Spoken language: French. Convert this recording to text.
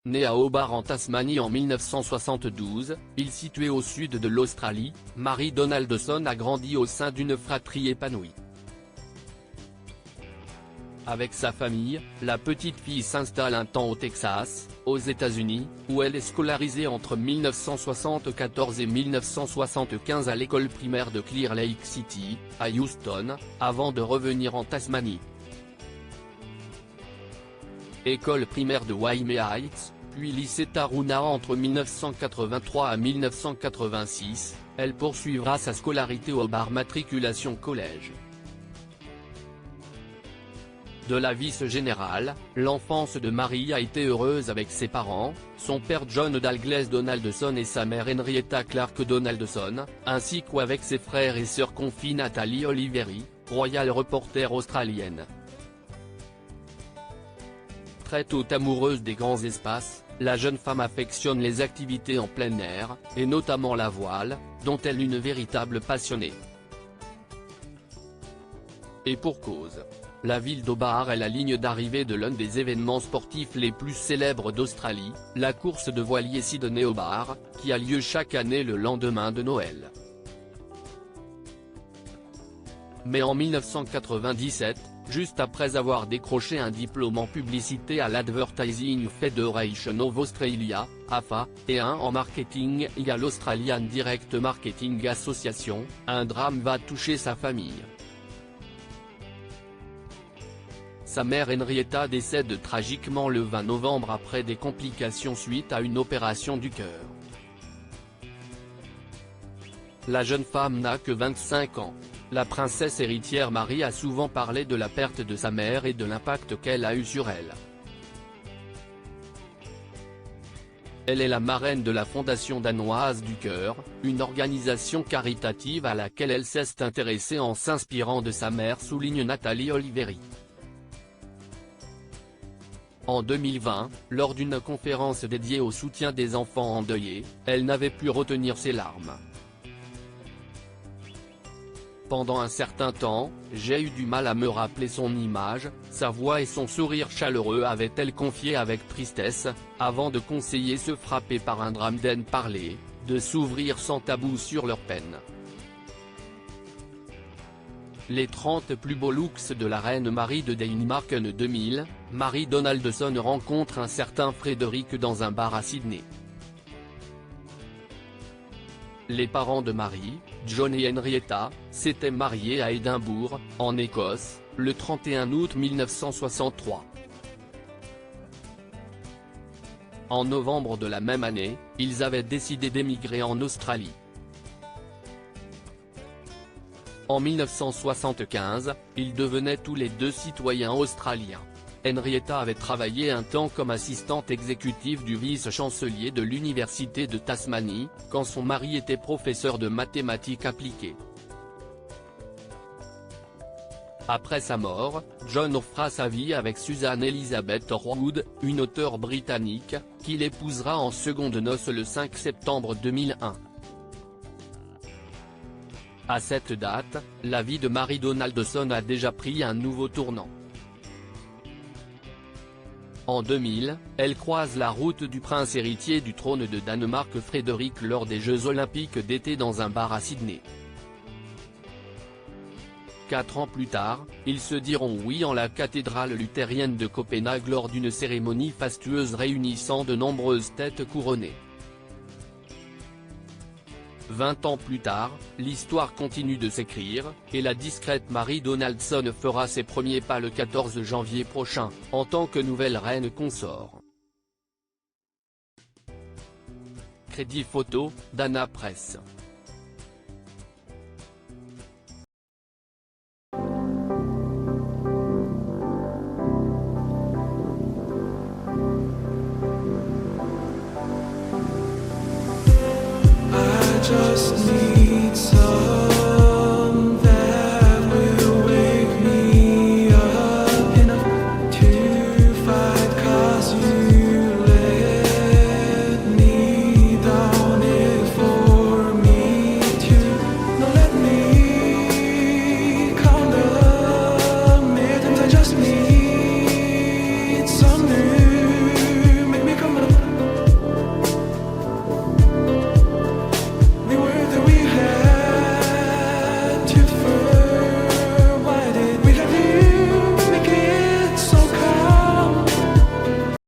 Né à Hobart en Tasmanie en 1972, île située au sud de l'Australie, Mary Donaldson a grandi au sein d'une fratrie épanouie. Avec sa famille, la petite fille s'installe un temps au Texas, aux États-Unis, où elle est scolarisée entre 1974 et 1975 à l'école primaire de Clear Lake City, à Houston, avant de revenir en Tasmanie. École primaire de Waimea Heights, puis lycée Taruna entre 1983 à 1986, elle poursuivra sa scolarité au Hobart Matriculation College. De la vice générale, l'enfance de Mary a été heureuse avec ses parents, son père John Douglas Donaldson et sa mère Henrietta Clark Donaldson, ainsi qu'avec ses frères et sœurs, confie Natalie Oliveri, royal reporter australienne. Très tôt amoureuse des grands espaces, la jeune femme affectionne les activités en plein air, et notamment la voile, dont elle est une véritable passionnée. Et pour cause. La ville d'Hobart est la ligne d'arrivée de l'un des événements sportifs les plus célèbres d'Australie, la course de voilier Sydney-Hobart, qui a lieu chaque année le lendemain de Noël. Mais en 1997, juste après avoir décroché un diplôme en publicité à l'Advertising Federation of Australia, AFA, et un en marketing à l'Australian Direct Marketing Association, un drame va toucher sa famille. Sa mère Henrietta décède tragiquement le 20 novembre après des complications suite à une opération du cœur. La jeune femme n'a que 25 ans. La princesse héritière Mary a souvent parlé de la perte de sa mère et de l'impact qu'elle a eu sur elle. Elle est la marraine de la Fondation danoise du cœur, une organisation caritative à laquelle elle s'est intéressée en s'inspirant de sa mère, souligne Natalie Oliveri. En 2020, lors d'une conférence dédiée au soutien des enfants endeuillés, elle n'avait pu retenir ses larmes. Pendant un certain temps, j'ai eu du mal à me rappeler son image, sa voix et son sourire chaleureux, avait-elle confié avec tristesse, avant de conseiller ceux frappés par un drame d'en parler, de s'ouvrir sans tabou sur leur peine. Les 30 plus beaux looks de la reine Marie de Danemark en 2000, Mary Donaldson rencontre un certain Frédéric dans un bar à Sydney. Les parents de Mary, John et Henrietta, s'étaient mariés à Édimbourg, en Écosse, le 31 août 1963. En novembre de la même année, ils avaient décidé d'émigrer en Australie. En 1975, ils devenaient tous les deux citoyens australiens. Henrietta avait travaillé un temps comme assistante exécutive du vice-chancelier de l'Université de Tasmanie, quand son mari était professeur de mathématiques appliquées. Après sa mort, John offra sa vie avec Susan Elizabeth Horwood, une auteure britannique, qu'il épousera en secondes noces le 5 septembre 2001. À cette date, la vie de Mary Donaldson a déjà pris un nouveau tournant. En 2000, elle croise la route du prince héritier du trône de Danemark Frédéric lors des Jeux Olympiques d'été dans un bar à Sydney. 4 ans plus tard, ils se diront oui en la cathédrale luthérienne de Copenhague lors d'une cérémonie fastueuse réunissant de nombreuses têtes couronnées. 20 ans plus tard, l'histoire continue de s'écrire, et la discrète Mary Donaldson fera ses premiers pas le 14 janvier prochain, en tant que nouvelle reine consort. Crédit photo, Dana Press.